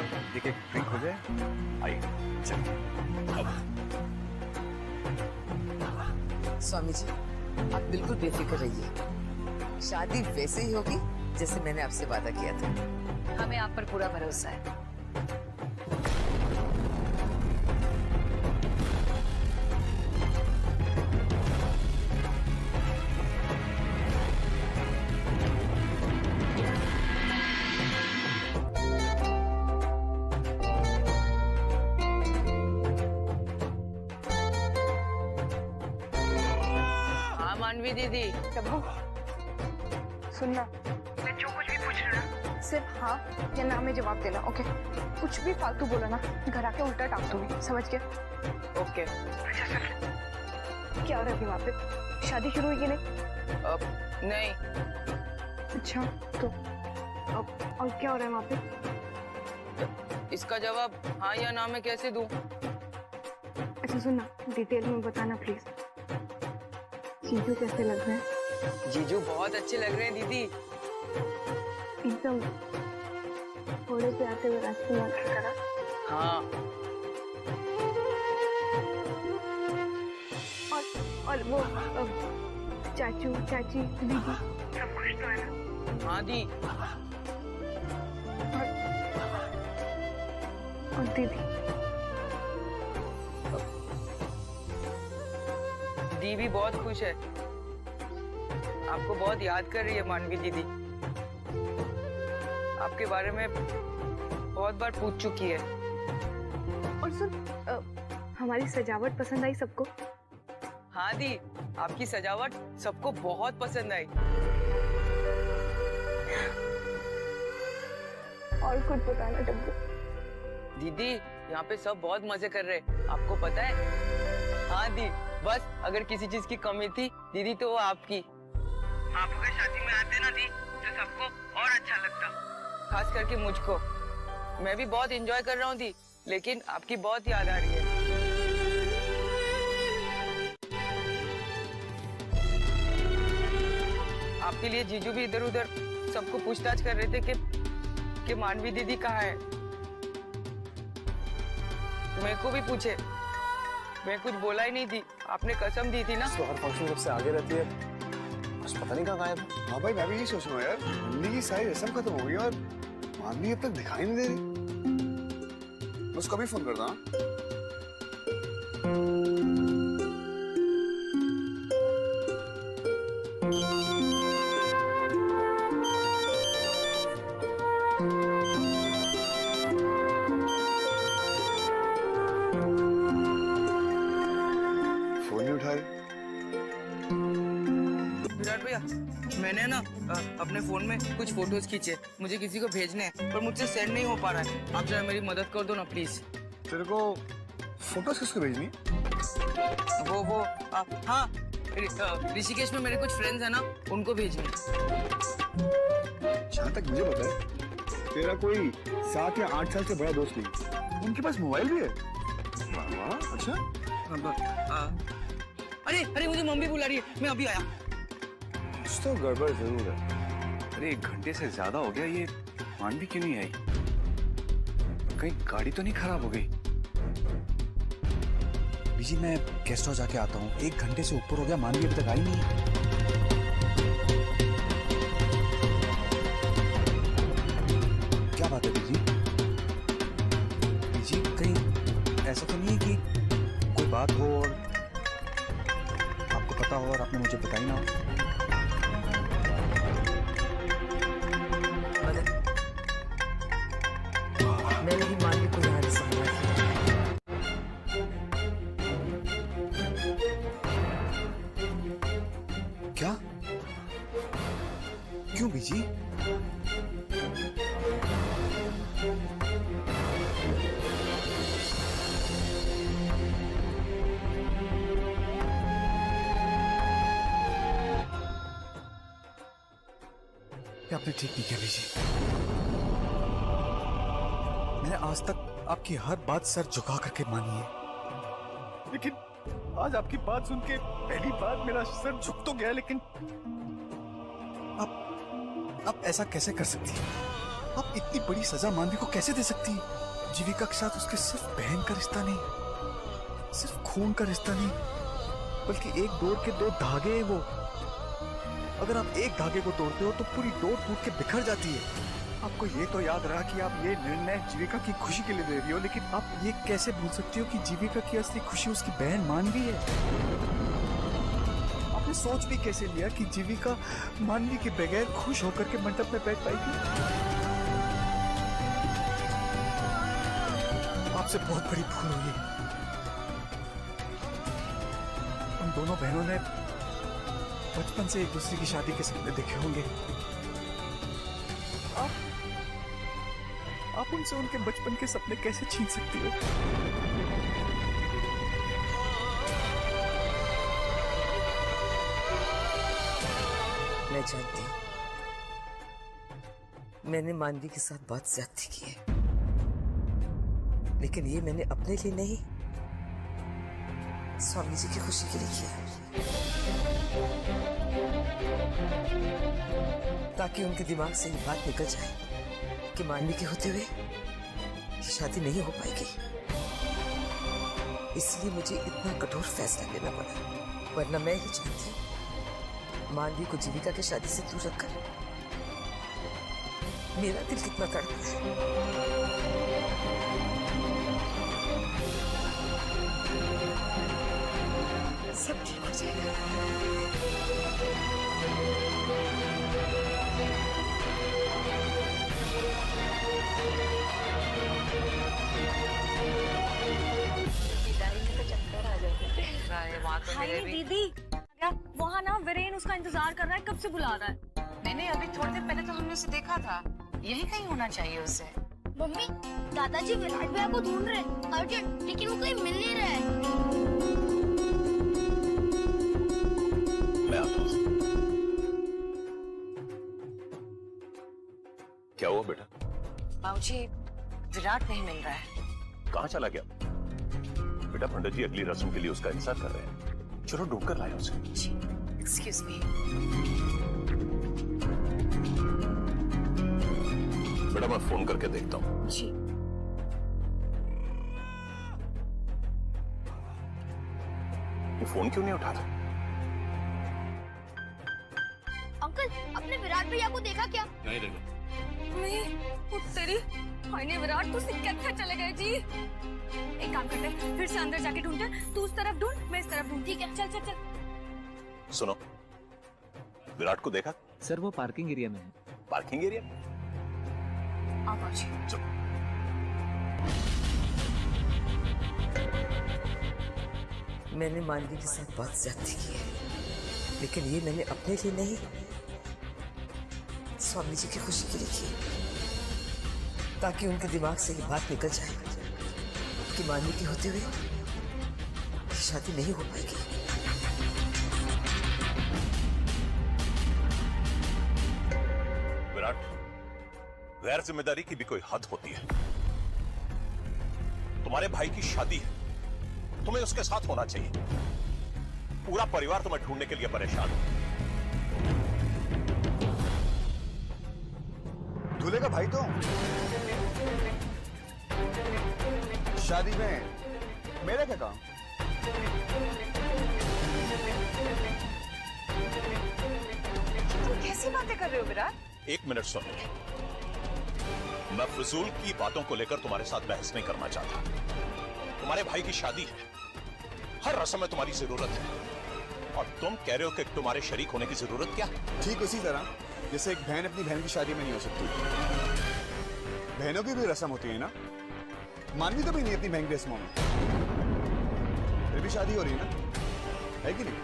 सा देखिए ड्रिंक हो जाए। आइए चलिए। अब स्वामी जी, आप बिल्कुल बेफिक्र रहिए। शादी वैसे ही होगी जैसे मैंने आपसे वादा किया था। हमें आप पर पूरा भरोसा है। हाँ मानवी दीदी। शब्बू, सुनना, मैं जो कुछ भी पूछ रहा ना सिर्फ हाँ या ना में जवाब देना, ओके? कुछ भी फालतू बोला ना घर आके उल्टा टांग दूंगी, समझ गया? ओके। क्या हो रहा है अभी वहाँ पे? शादी शुरू हुई कि नहीं? नहीं। अच्छा तो अब और क्या हो रहा है वहाँ पे? इसका जवाब हाँ या ना में कैसे दूं? अच्छा सुनना, डिटेल में बताना प्लीज। जीजू कैसे लग रहे हैं? जीजू बहुत अच्छे लग रहे हैं दीदी। एकदम थोड़े से आते हुए राजकुमार की तरह। हाँ। और वो चाचू चाची दीदी सब खुश तो है ना? हाँ दी। और दीदी दी भी बहुत खुश है। आपको बहुत याद कर रही है मानवी दीदी। आपके बारे में बहुत बार पूछ चुकी है। और सुन, हमारी सजावट पसंद आई सबको? हाँ दी, आपकी सजावट सबको बहुत पसंद आई। और कुछ बताना डब्बू। दीदी यहाँ पे सब बहुत मजे कर रहे हैं, आपको पता है? हाँ दी, बस अगर किसी चीज की कमी थी दीदी तो वो आपकी। आप अगर शादी में आते ना दी तो सबको और अच्छा लगता, खास करके मुझको। मैं भी बहुत एंजॉय कर रहा हूँ दी, लेकिन आपकी बहुत याद आ रही है। आपके लिए जीजू भी इधर उधर सबको पूछताछ कर रहे थे कि मानवी दीदी कहाँ है। मेरे को भी पूछे, मैं कुछ बोला ही नहीं थी। आपने कसम दी थी ना। तो हर फंक्शन सबसे आगे रहती है, बस पता नहीं कहाँ गायब है। हाँ भाई, मैं भी यही सोच रहा हूँ यार। मम्मी की सारी रस्म खत्म हो गई और मानवी अब तक दिखाई नहीं दे रही। मैं उसको भी फोन करता हूँ। फोन नहीं उठा रही। विराट भैया, मैंने ना अपने फोन में कुछ फोटोज खींचे, मुझे किसी को भेजने हैं पर मुझसे सेंड नहीं हो पा रहा है। आप जरा मेरी मदद कर दो ना प्लीज। तेरे को फोटोज किसको भेजनी? वो हाँ, ऋषिकेश में मेरे कुछ फ्रेंड्स हैं ना, उनको भेजनी है। जहाँ तक मुझे पता है तेरा कोई 7 या 8 साल से बड़ा दोस्त नहीं, उनके पास मोबाइल भी है। वाह वाह, अच्छा। अरे मुझे मम्मी बुला रही है, मैं अभी आया। कुछ तो गड़बड़ जरूर है। अरे 1 घंटे से ज्यादा हो गया, ये मानवी क्यों नहीं आई? कहीं गाड़ी तो नहीं खराब हो गई? बीजी, मैं गेस्ट हाउस जाके आता हूँ। 1 घंटे से ऊपर हो गया, मानवी अभी तक आई नहीं। क्या बात है बीजी? बीजी, कहीं ऐसा तो नहीं है कि कोई बात हो और आपको पता हो और आपने मुझे बताई ना हो? मैंने ही मानवी को यहाँ संभाला है। क्या? क्यों बीजी? आपने ठीक नहीं किया बीजी। मैंने आज तक आपकी हर बात सर झुका करके मानी है, लेकिन आज आपकी बात सुन के पहली बार मेरा सर झुक तो गया, लेकिन आप ऐसा कैसे कर सकती हैं? आप इतनी बड़ी सजा मानवी को कैसे दे सकती हैं? जीविका के साथ उसके सिर्फ बहन का रिश्ता नहीं, सिर्फ खून का रिश्ता नहीं, बल्कि एक डोर के दो धागे हैं वो। अगर आप एक धागे को तोड़ते हो तो पूरी डोर टूट के बिखर जाती है। आपको ये तो याद रहा कि आप ये निर्णय जीविका की खुशी के लिए ले रही हो, लेकिन आप ये कैसे भूल सकती हो कि जीविका की असली खुशी उसकी बहन मानवी है? आपने सोच भी कैसे लिया कि जीविका मानवी के बगैर खुश होकर के मंडप में बैठ पाएगी? आपसे बहुत बड़ी भूल हुई है। उन दोनों बहनों ने बचपन से एक दूसरे की शादी के सपने देखे होंगे। आप उनसे उनके बचपन के सपने कैसे छीन सकती हो? मैं जानती हूँ मैंने मानवी के साथ बहुत ज्यादती की है, लेकिन ये मैंने अपने लिए नहीं, स्वामी जी की खुशी के लिए किया, ताकि उनके दिमाग से ये बात निकल जाए कि मानवी के होते हुए शादी नहीं हो पाएगी। इसलिए मुझे इतना कठोर फैसला लेना पड़ा, वरना मैं ही चाहती हूँ मानवी को जीविका की शादी से दूर रखकर। मेरा दिल कितना तड़पता है। सब ठीक हो जाएगा। हाय दीदी, वहाँ ना वीरेन उसका इंतजार कर रहा है, कब से बुला रहा है। मैंने अभी थोड़ी देर पहले तो हमने उसे देखा था, यही कहीं होना चाहिए उसे। मम्मी, दादाजी विराट भैया को ढूंढ रहे हैं अर्जेंट, लेकिन वो कहीं मिल नहीं रहा है। मैं आता हूँ। क्या हुआ बेटा? बाबूजी, विराट नहीं मिल रहा है। कहाँ चला गया? बेटा पंडित जी अगली रस्म के लिए उसका इंतजार कर रहे हैं। चलो ढूंढ कर लाए उसे। Excuse me. बेटा मैं फोन करके देखता हूँ। जी। ये फोन क्यों नहीं उठा रहा? अंकल, अपने विराट भैया को देखा क्या? नहीं देखा। नहीं, वो तेरी हाय विराट तो कैसे चले गए जी। एक काम करते हैं, फिर से अंदर जाके ढूंढते, तू उस तरफ ढूंढ, मैं इस तरफ ढूंढ। ठीक है, चल चल चल। सुनो, विराट को देखा? सर वो पार्किंग एरिया में है। Parking area? आप आइए। चलो। मैंने मानवी के साथ बहुत ज्यादती की है, लेकिन ये मैंने अपने लिए नहीं, स्वामी जी की खुशी के लिए की, ताकि उनके दिमाग से ये बात निकल जाए कि मानवी के होते हुए शादी नहीं हो पाएगी। विराट, गैर जिम्मेदारी की भी कोई हद होती है। तुम्हारे भाई की शादी है, तुम्हें उसके साथ होना चाहिए। पूरा परिवार तुम्हें ढूंढने के लिए परेशान है। दूल्हे का भाई तो शादी में मेरा क्या काम? कैसी बातें कर रहे हो विराट? एक मिनट सुनो, मैं फजूल की बातों को लेकर तुम्हारे साथ बहस नहीं करना चाहता। तुम्हारे भाई की शादी है, हर रस्म में तुम्हारी जरूरत है, और तुम कह रहे हो कि तुम्हारे शरीक होने की जरूरत क्या? ठीक उसी तरह जैसे एक बहन अपनी बहन की शादी में नहीं हो सकती। बहनों की भी रस्म होती है ना, मानवी तो भी नहीं अपनी बहन की रस्मों में, फिर भी शादी हो रही है ना, है कि नहीं?